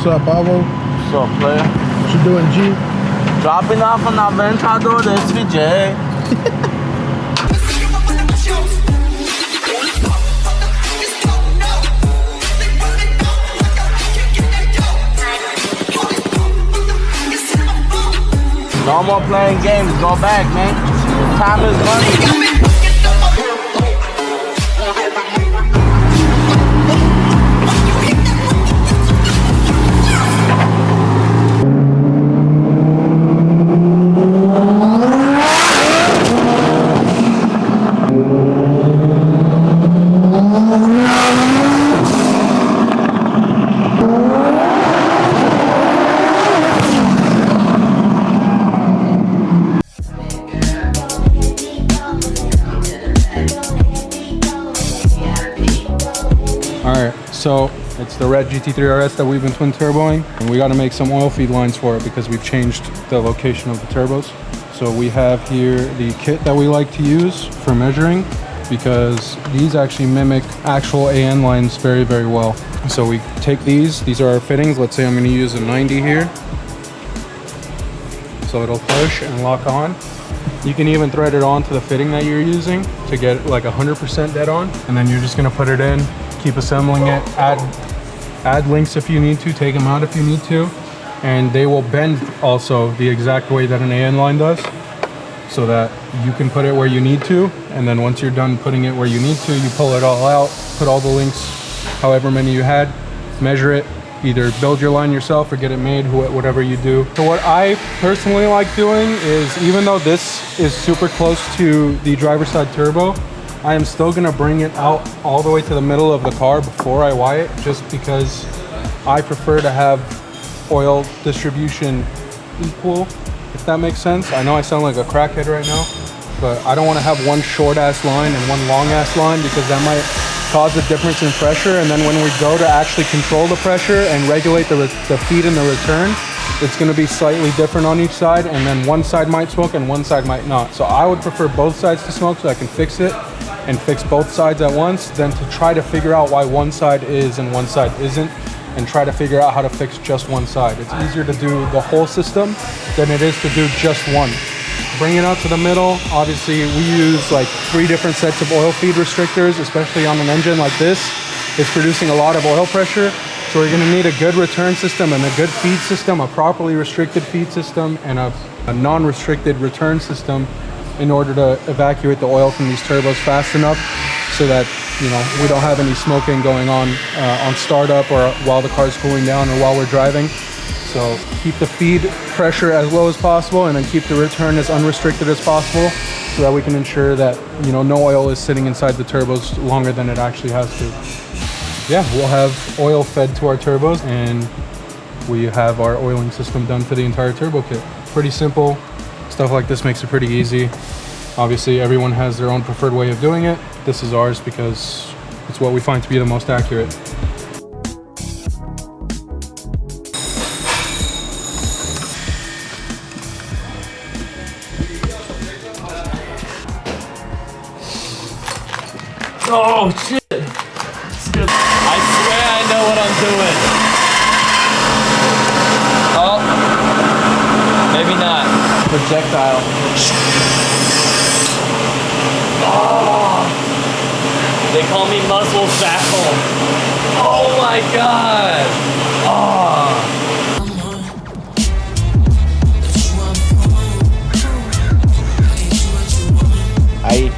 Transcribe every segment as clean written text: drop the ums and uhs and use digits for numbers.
What's up, Avo? What's up, player? What you doing, G? Dropping off an Aventador de SVJ. No more playing games. Go back, man. Time is money. So it's the red GT3 RS that we've been twin turboing, and we got to make some oil feed lines for it because we've changed the location of the turbos. So we have here the kit that we like to use for measuring, because these actually mimic actual AN lines very, very well. So we take these are our fittings. Let's say I'm going to use a 90 here. So it'll push and lock on. You can even thread it on to the fitting that you're using to get like 100% dead on. And then you're just going to put it in, keep assembling it, add links if you need to, take them out if you need to, and they will bend also the exact way that an AN line does, so that you can put it where you need to, and then once you're done putting it where you need to, you pull it all out, put all the links, however many you had, measure it, either build your line yourself or get it made, whatever you do. So what I personally like doing is, even though this is super close to the driver's side turbo, I am still gonna bring it out all the way to the middle of the car before I wire it, just because I prefer to have oil distribution equal, if that makes sense. I know I sound like a crackhead right now, but I don't wanna have one short ass line and one long ass line, because that might cause a difference in pressure. And then when we go to actually control the pressure and regulate the feed and the return, it's going to be slightly different on each side, and then one side might smoke and one side might not. So I would prefer both sides to smoke so I can fix it and fix both sides at once, than to try to figure out why one side is and one side isn't, and try to figure out how to fix just one side. It's easier to do the whole system than it is to do just one. Bring it out to the middle. Obviously we use like 3 different sets of oil feed restrictors, especially on an engine like this. It's producing a lot of oil pressure. So we're gonna need a good return system and a good feed system, a properly restricted feed system, and a non-restricted return system in order to evacuate the oil from these turbos fast enough so that, you know, we don't have any smoking going on startup, or while the car's cooling down, or while we're driving. So keep the feed pressure as low as possible, and then keep the return as unrestricted as possible, so that we can ensure that, you know, no oil is sitting inside the turbos longer than it actually has to. Yeah, we'll have oil fed to our turbos, and we have our oiling system done for the entire turbo kit. Pretty simple. Stuff like this makes it pretty easy. Obviously, everyone has their own preferred way of doing it. This is ours because it's what we find to be the most accurate. Oh, shit. I swear I know what I'm doing. Oh. Maybe not. Projectile. Oh. They call me muscle shackle. Oh my god. Oh. Ahí.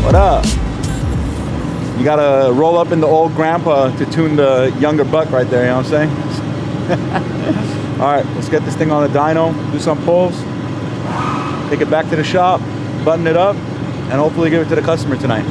What up? You gotta roll up in the old grandpa to tune the younger buck right there, you know what I'm saying? All right, let's get this thing on the dyno, do some pulls, take it back to the shop, button it up, and hopefully give it to the customer tonight.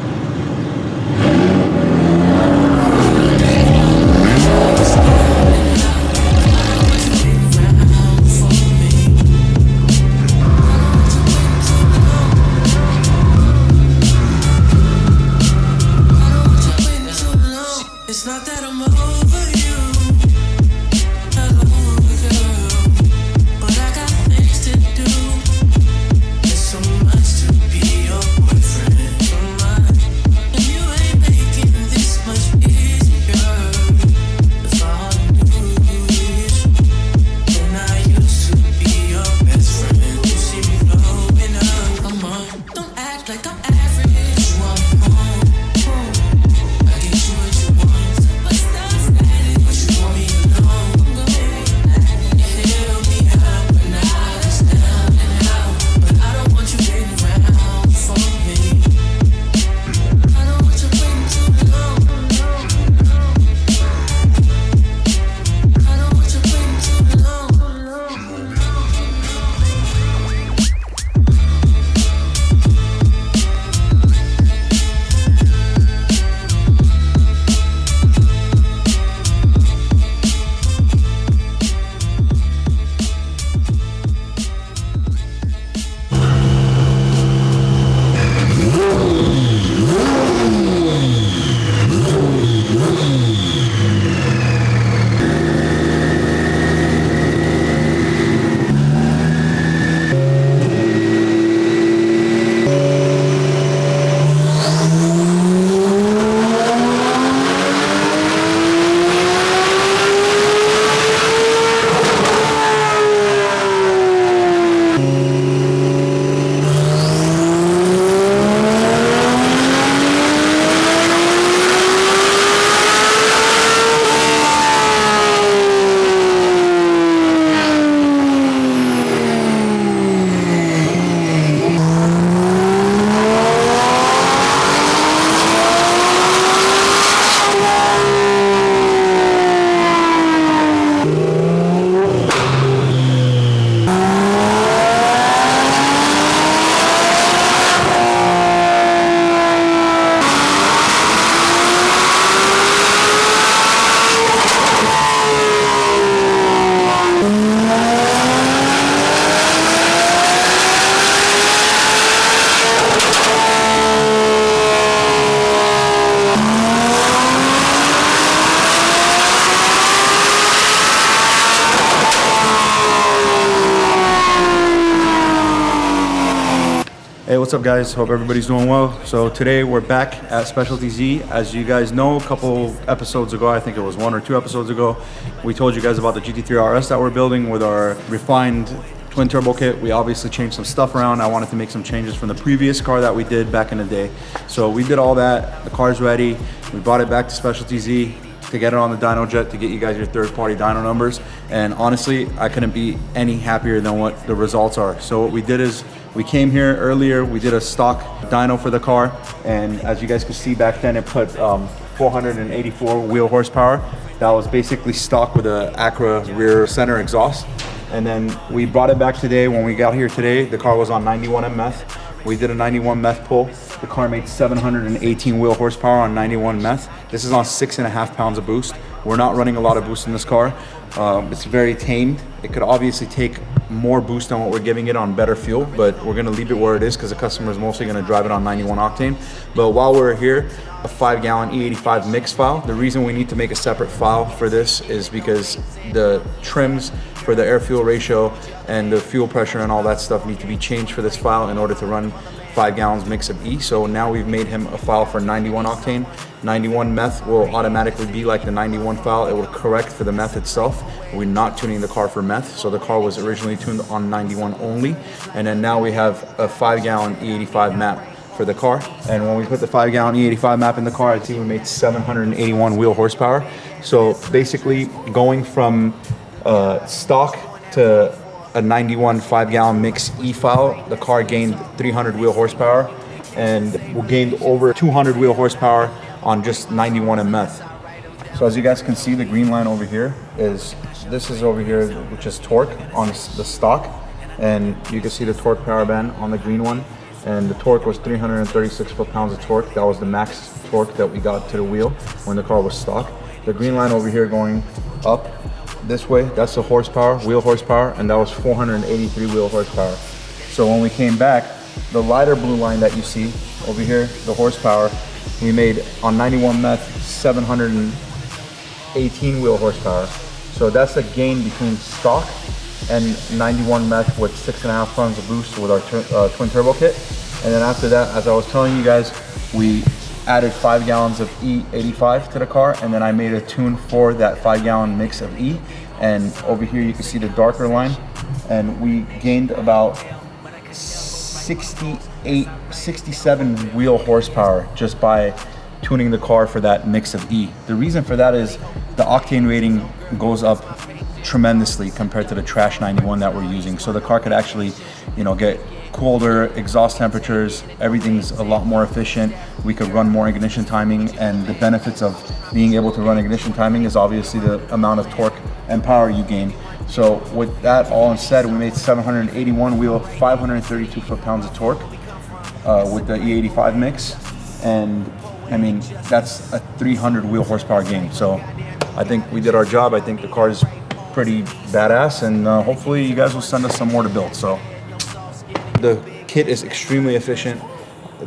Hey, what's up guys? Hope everybody's doing well. So today we're back at Specialty Z. As you guys know, a couple episodes ago, I think it was 1 or 2 episodes ago, we told you guys about the GT3 RS that we're building with our refined twin turbo kit. We obviously changed some stuff around. I wanted to make some changes from the previous car that we did back in the day. So we did all that. The car's ready. We brought it back to Specialty Z to get it on the dyno jet to get you guys your third-party dyno numbers. And honestly, I couldn't be any happier than what the results are. So what we did is we came here earlier, we did a stock dyno for the car, and as you guys could see back then, it put 484 wheel horsepower. That was basically stock with a Acura rear center exhaust. And then we brought it back today. When we got here today, the car was on 91 meth. We did a 91 meth pull. The car made 718 wheel horsepower on 91 meth. This is on 6.5 pounds of boost. We're not running a lot of boost in this car. It's very tamed. It could obviously take more boost than what we're giving it on better fuel, but we're gonna leave it where it is because the customer is mostly gonna drive it on 91 octane. But while we're here, a 5-gallon E85 mix file. The reason we need to make a separate file for this is because the trims for the air-fuel ratio and the fuel pressure and all that stuff need to be changed for this file in order to run 5 gallons mix of E. So now we've made him a file for 91 octane. 91 meth will automatically be like the 91 file. It will correct for the meth itself. We're not tuning the car for meth. So the car was originally tuned on 91 only. And then now we have a 5-gallon E85 map for the car. And when we put the 5-gallon E85 map in the car, I see we made 781 wheel horsepower. So basically going from stock to a 91 5-gallon mix E file, the car gained 300 wheel horsepower, and we gained over 200 wheel horsepower on just 91 and meth. So as you guys can see, the green line over here is, this is over here, which is torque on the stock, and you can see the torque power band on the green one, and the torque was 336 foot-pounds of torque. That was the max torque that we got to the wheel when the car was stock. The green line over here going up this way, that's the horsepower, wheel horsepower, and that was 483 wheel horsepower. So when we came back, the lighter blue line that you see over here, the horsepower, we made on 91 meth 718 wheel horsepower. So that's a gain between stock and 91 meth with 6.5 tons of boost with our twin turbo kit. And then after that, as I was telling you guys, we added 5 gallons of E85 to the car, and then I made a tune for that 5-gallon mix of E. And over here you can see the darker line, and we gained about 67 wheel horsepower just by tuning the car for that mix of E. The reason for that is the octane rating goes up tremendously compared to the trash 91 that we're using. So the car could actually, you know, get colder exhaust temperatures. Everything's a lot more efficient. We could run more ignition timing, and the benefits of being able to run ignition timing is obviously the amount of torque and power you gain. So with that all said, we made 781 wheel, 532 foot-pounds of torque with the E85 mix, and I mean that's a 300 wheel horsepower gain. So I think we did our job. I think the car is pretty badass, and hopefully you guys will send us some more to build. So the kit is extremely efficient.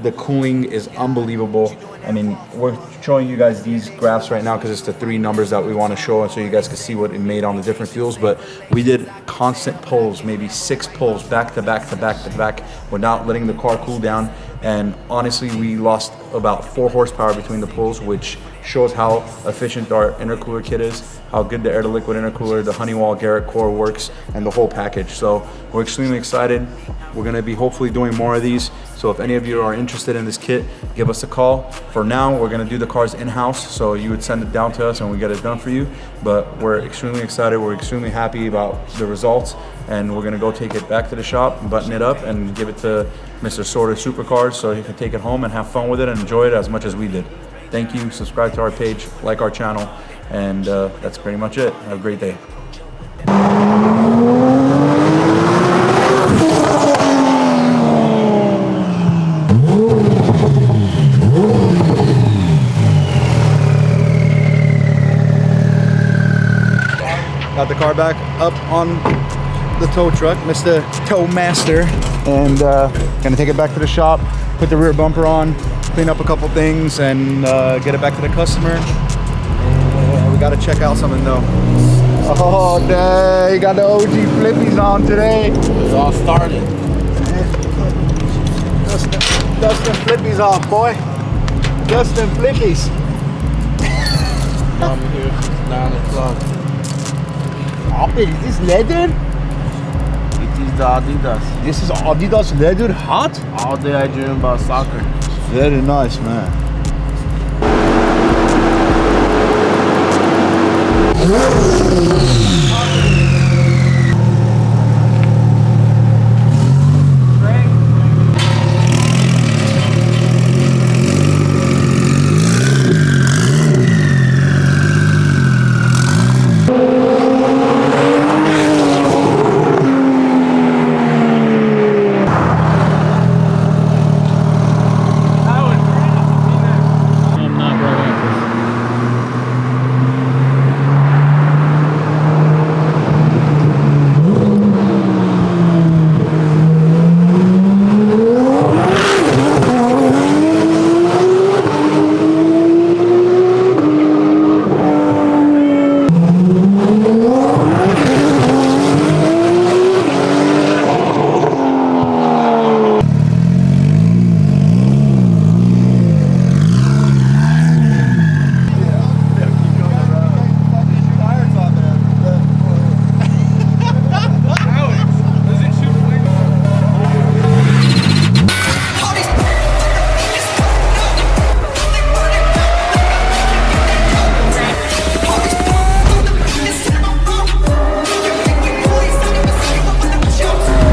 The cooling is unbelievable. I mean, we're showing you guys these graphs right now because it's the 3 numbers that we want to show, and so you guys can see what it made on the different fuels. But we did constant pulls, maybe 6 pulls back to back to back to back without letting the car cool down. And honestly, we lost about 4 horsepower between the pulls, which shows how efficient our intercooler kit is, how good the air-to-liquid intercooler, the Honeywell Garrett core works, and the whole package. So we're extremely excited. We're gonna be hopefully doing more of these. So if any of you are interested in this kit, give us a call. For now, we're gonna do the cars in-house, so you would send it down to us and we get it done for you. But we're extremely excited. We're extremely happy about the results, and we're gonna go take it back to the shop, button it up, and give it to Mr. Sorter Supercars so he can take it home and have fun with it and enjoy it as much as we did. Thank you. Subscribe to our page, like our channel, and that's pretty much it. Have a great day. Got the car back up on the tow truck, Mr. Tow Master, and gonna take it back to the shop, put the rear bumper on, clean up a couple things, and get it back to the customer. We gotta check out something though. Oh, dang, you got the OG flippies on today. It's all started. Dust them flippies off, boy. Dust them flippies. I'm here since 9 o'clock. Abi, is this leather? It is the Adidas. This is Adidas leather hat? All day I dream about soccer. Very nice, man.